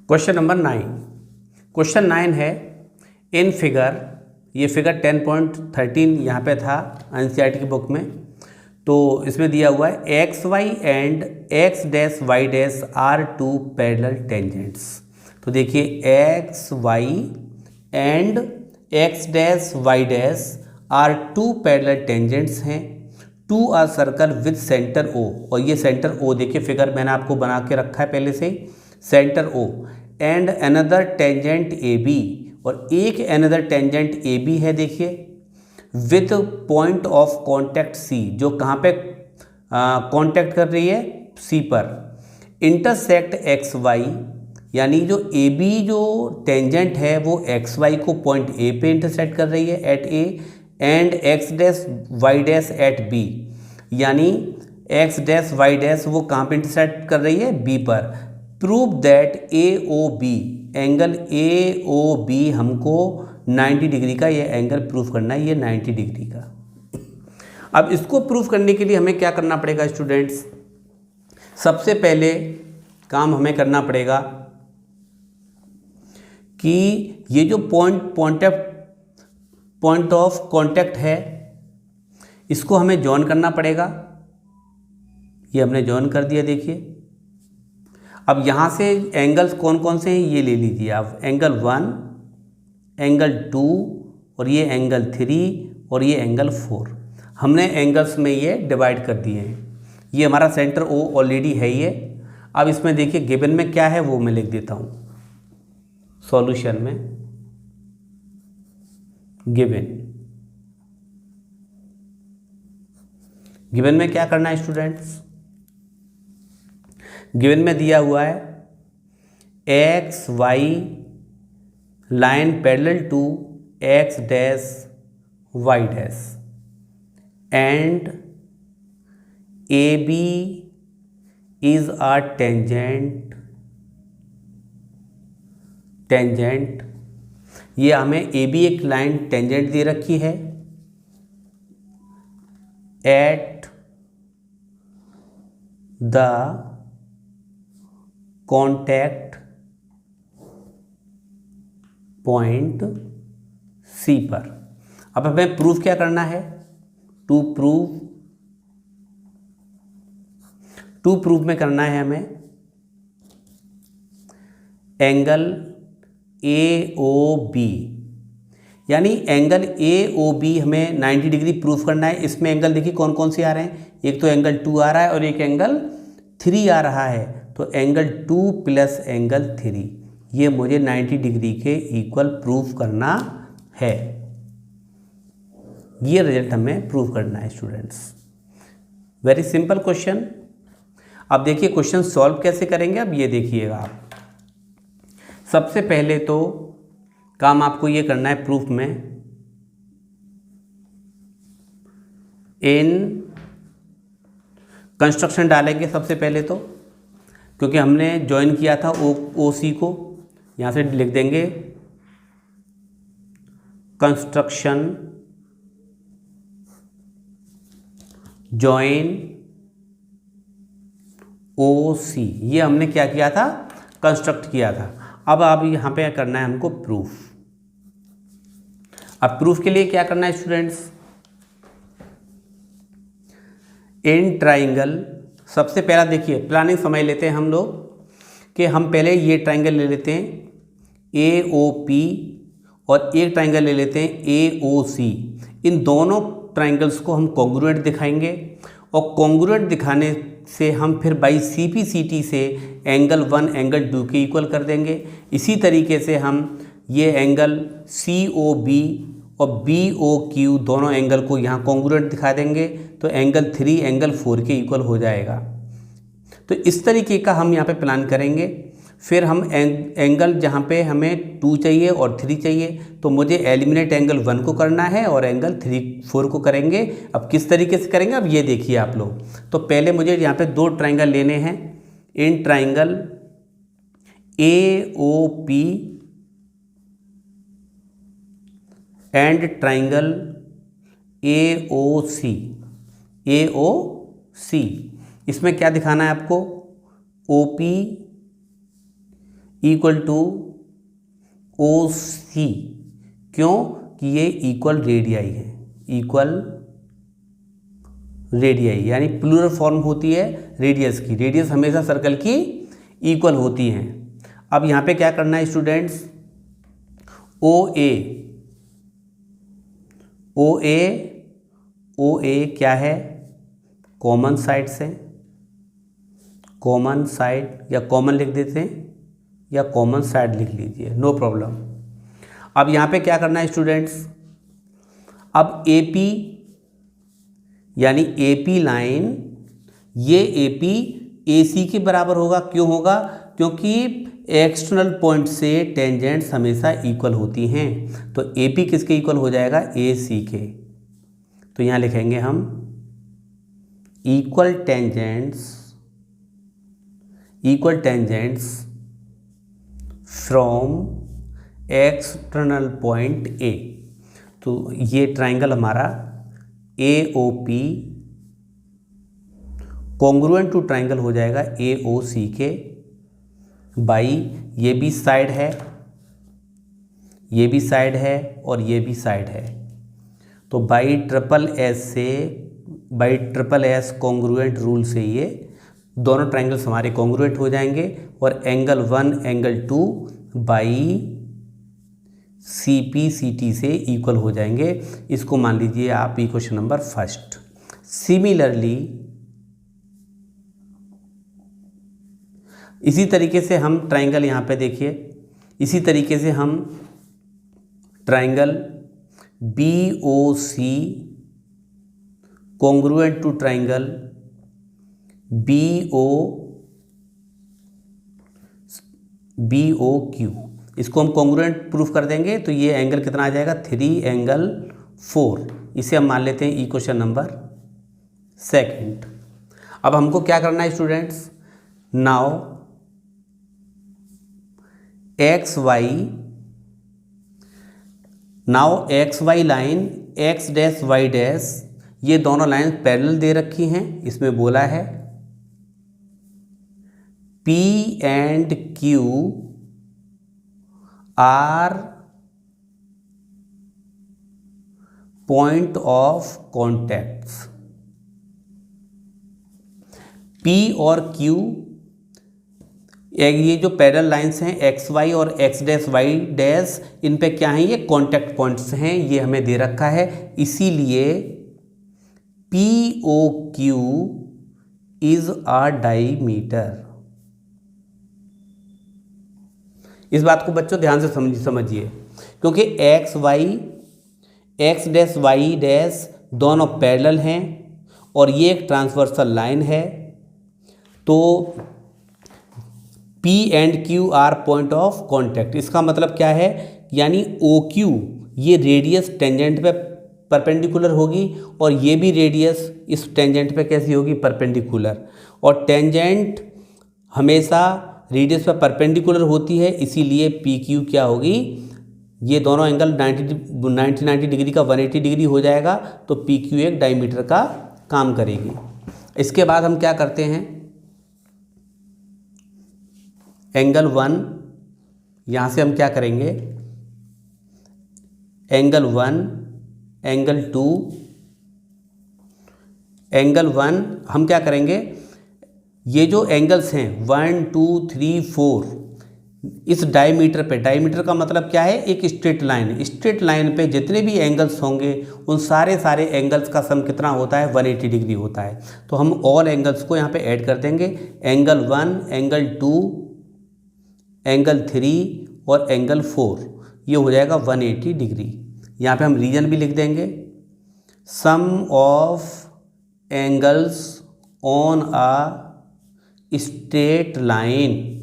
Question number 9। Question 9 है in figure, ये figure 10.13 यहाँ पे था एनसीईआरटी की बुक में। तो इसमें दिया हुआ है X Y and X dash Y dash are two parallel tangents. तो देखिए X Y and X dash Y dash are two parallel tangents हैं to a circle with centre O. और ये सेंटर ओ देखिए फिगर मैंने आपको बना के रखा है पहले से ही, centre O and another tangent A B, और एक अनदर टेंजेंट ए बी है देखिए with point of contact C, जो कहाँ पे कांटेक्ट कर रही है, सी पर। इंटरसेक्ट एक्स वाई, यानी जो ए बी जो टेंजेंट है वो एक्स वाई को पॉइंट ए पे इंटरसेक्ट कर रही है at A, and X dash Y dash at B, यानी एक्स डैश वाई डैश वो कहाँ पे इंटरसेक्ट कर रही है, बी पर। Prove that A O B, angle A O B हमको 90 डिग्री का ये एंगल प्रूफ करना है, ये 90 डिग्री का। अब इसको प्रूफ करने के लिए हमें क्या करना पड़ेगा स्टूडेंट्स? सबसे पहले काम हमें करना पड़ेगा कि ये जो पॉइंट ऑफ कांटेक्ट है इसको हमें जॉइन करना पड़ेगा। ये हमने जॉइन कर दिया देखिए। अब यहाँ से एंगल्स कौन कौन से हैं ये ले लीजिए आप, एंगल 1, एंगल 2, और ये एंगल 3, और ये एंगल 4। हमने एंगल्स में ये डिवाइड कर दिए हैं। ये हमारा सेंटर ओ ऑलरेडी है ये। अब इसमें देखिए गिवन में क्या है वो मैं लिख देता हूँ सॉल्यूशन में। गिवन में क्या करना है स्टूडेंट्स? गिवन में दिया हुआ है X Y line parallel to X dash Y dash and A B is a tangent. ये हमें ए बी एक लाइन टेंजेंट दे रखी है at the contact point C पर। अब हमें प्रूफ क्या करना है? टू प्रूफ में करना है हमें एंगल ए ओ बी, यानी एंगल ए ओ बी हमें 90 डिग्री प्रूफ करना है। इसमें एंगल देखिए कौन कौन से आ रहे हैं, एक तो एंगल 2 आ रहा है और एक एंगल 3 आ रहा है। तो एंगल 2 प्लस एंगल 3 ये मुझे 90 डिग्री के इक्वल प्रूफ करना है। ये रिजल्ट हमें प्रूफ करना है स्टूडेंट्स। Very simple question. अब देखिए क्वेश्चन सॉल्व कैसे करेंगे, अब ये देखिएगा आप। सबसे पहले तो काम आपको ये करना है प्रूफ में, इन कंस्ट्रक्शन डालेंगे सबसे पहले तो, क्योंकि हमने ज्वाइन किया था ओ सी को। यहाँ से लिख देंगे कंस्ट्रक्शन ज्वाइन ओ सी, ये हमने क्या किया था, कंस्ट्रक्ट किया था। अब यहाँ पे करना है हमको प्रूफ। अब प्रूफ के लिए क्या करना है स्टूडेंट्स? इन ट्राइंगल, सबसे पहला देखिए प्लानिंग समझ लेते हैं हम लोग कि हम पहले ये ट्राइंगल ले लेते हैं ए ओ पी और एक ट्राइंगल ले लेते हैं ए ओ सी। इन दोनों ट्राइंगल्स को हम कॉन्ग्रुएंट दिखाएंगे और कॉन्ग्रुएंट दिखाने से हम फिर by C P C T से एंगल 1 एंगल 2 के इक्वल कर देंगे। इसी तरीके से हम ये एंगल सी ओ बी और बी ओ क्यू दोनों एंगल को यहाँ कॉन्ग्रुएंट दिखा देंगे, तो एंगल 3 एंगल 4 के इक्वल हो जाएगा। तो इस तरीके का हम यहाँ पे प्लान करेंगे। फिर हम एंगल जहाँ पे हमें 2 चाहिए और 3 चाहिए, तो मुझे एलिमिनेट एंगल 1 को करना है और एंगल 4 को करेंगे। अब किस तरीके से करेंगे अब ये देखिए आप लोग। तो पहले मुझे यहाँ पे 2 ट्राइंगल लेने हैं, in triangle A O P and triangle A O C. इसमें क्या दिखाना है आपको? O P equal to O C. क्यों? कि ये इक्वल रेडियाई है, इक्वल रेडियाई यानी प्लूरल फॉर्म होती है रेडियस की। रेडियस हमेशा सर्कल की इक्वल होती हैं। अब यहाँ पे क्या करना है स्टूडेंट्स, ओ ए क्या है, कॉमन साइड से, कॉमन साइड या कॉमन लिख देते हैं या कॉमन साइड लिख लीजिए, नो प्रॉब्लम। अब यहाँ पे क्या करना है स्टूडेंट्स, अब AP यानी AP लाइन, ये AP AC के बराबर होगा। क्यों होगा? क्योंकि एक्सटर्नल पॉइंट से टेंजेंट्स हमेशा इक्वल होती हैं। तो AP किसके इक्वल हो जाएगा, AC के। तो यहाँ लिखेंगे हम equal tangents from external point A। तो ये ट्राइंगल हमारा AOP कॉन्ग्रुएंट टू ट्राइंगल हो जाएगा AOC के बाई, ये भी साइड है, ये भी साइड है और ये भी साइड है। तो by triple S congruent rule से ये दोनों ट्राइंगल्स हमारे कॉन्ग्रुएंट हो जाएंगे और एंगल 1 एंगल 2 बाई CPCT से इक्वल हो जाएंगे। इसको मान लीजिए आप इक्वेशन नंबर फर्स्ट। सिमिलरली इसी तरीके से हम ट्राइंगल यहाँ पे देखिए, इसी तरीके से हम triangle BOC congruent to triangle BOQ, इसको हम कॉन्ग्रुएंट प्रूफ कर देंगे। तो ये एंगल कितना आ जाएगा, 3 एंगल 4। इसे हम मान लेते हैं इक्वेशन नंबर सेकंड। अब हमको क्या करना है students, now XY line X dash Y dash, ये दोनों लाइन पैरेलल दे रखी हैं। इसमें बोला है P and Q are point of contacts. P और Q, ये जो पैरेलल लाइंस हैं XY और X डैश Y डैश, इन पे क्या हैं, ये कॉन्टैक्ट पॉइंट्स हैं, ये हमें दे रखा है। इसीलिए POQ इज अ डाईमीटर। इस बात को बच्चों ध्यान से समझिए, क्योंकि X डैश Y डैश दोनों पैरेलल हैं और ये एक ट्रांसवर्सल लाइन है। तो P and Q are point of contact, इसका मतलब क्या है, यानी OQ ये रेडियस टेंजेंट पे परपेंडिकुलर होगी और ये भी रेडियस इस टेंजेंट पे कैसी होगी, परपेंडिकुलर। और टेंजेंट हमेशा रेडियस पर परपेंडिकुलर होती है, इसीलिए PQ क्या होगी, ये दोनों एंगल 90 डिग्री का 180 डिग्री हो जाएगा। तो PQ एक डायमीटर का काम करेगी। इसके बाद हम क्या करते हैं, एंगल 1, यहाँ से हम क्या करेंगे, एंगल 1 एंगल 2, एंगल 1 हम क्या करेंगे, ये जो एंगल्स हैं 1 2 3 4, इस डायमीटर पे, डायमीटर का मतलब क्या है, एक स्ट्रेट लाइन पे जितने भी एंगल्स होंगे उन सारे एंगल्स का सम कितना होता है, 180 डिग्री होता है। तो हम ऑल एंगल्स को यहाँ पे ऐड कर देंगे, एंगल 1 एंगल 2 एंगल 3 और एंगल 4, ये हो जाएगा 180 डिग्री। यहाँ पे हम रीजन भी लिख देंगे, sum of angles on a straight line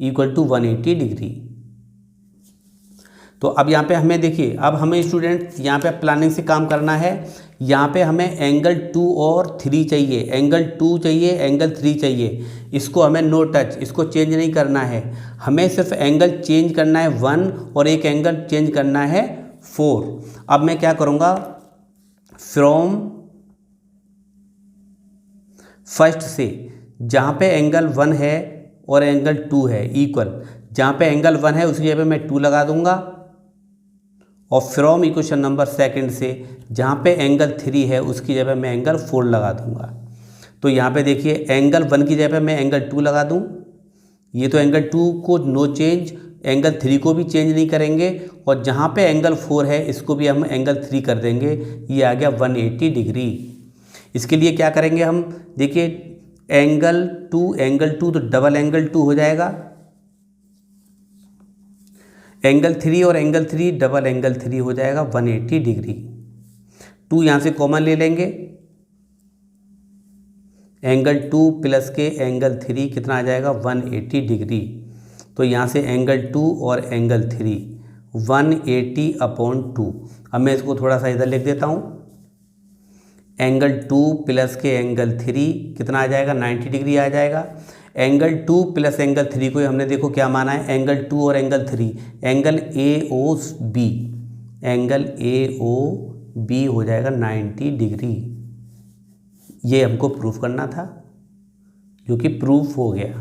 equal to 180 degree. तो अब यहाँ पे हमें देखिए, अब हमें स्टूडेंट यहाँ पे प्लानिंग से काम करना है। यहाँ पे हमें एंगल 2 और 3 चाहिए, एंगल 2 चाहिए, एंगल 3 चाहिए। इसको हमें नो टच, इसको चेंज नहीं करना है, हमें सिर्फ एंगल चेंज करना है 1 और एक एंगल चेंज करना है 4। अब मैं क्या करूँगा, फ्रॉम फर्स्ट से, जहाँ पे एंगल 1 है और एंगल 2 है इक्वल, जहाँ पे एंगल 1 है उसकी जगह मैं 2 लगा दूंगा, और फ्रॉम इक्वेशन नंबर सेकंड से जहाँ पे एंगल 3 है उसकी जगह मैं एंगल 4 लगा दूंगा। तो यहाँ पे देखिए एंगल 1 की जगह मैं एंगल 2 लगा दूँ, ये तो एंगल 2 को नो चेंज, एंगल 3 को भी चेंज नहीं करेंगे, और जहाँ पे एंगल 4 है इसको भी हम एंगल 3 कर देंगे, ये आ गया 180 डिग्री। इसके लिए क्या करेंगे हम, देखिए एंगल 2 तो डबल एंगल 2 हो जाएगा, एंगल 3 और एंगल 3 डबल एंगल 3 हो जाएगा 180 डिग्री। 2 यहाँ से कॉमन ले लेंगे, एंगल 2 प्लस के एंगल 3 कितना आ जाएगा 180 डिग्री। तो यहाँ से एंगल 2 और एंगल 3 180/2। अब मैं इसको थोड़ा सा इधर लिख देता हूँ, एंगल 2 प्लस के एंगल 3 कितना आ जाएगा 90 डिग्री आ जाएगा। एंगल 2 प्लस एंगल 3 को हमने देखो क्या माना है, एंगल 2 और angle 3 angle AOB, angle AOB हो जाएगा 90 डिग्री। ये हमको प्रूफ करना था, जो कि प्रूफ हो गया।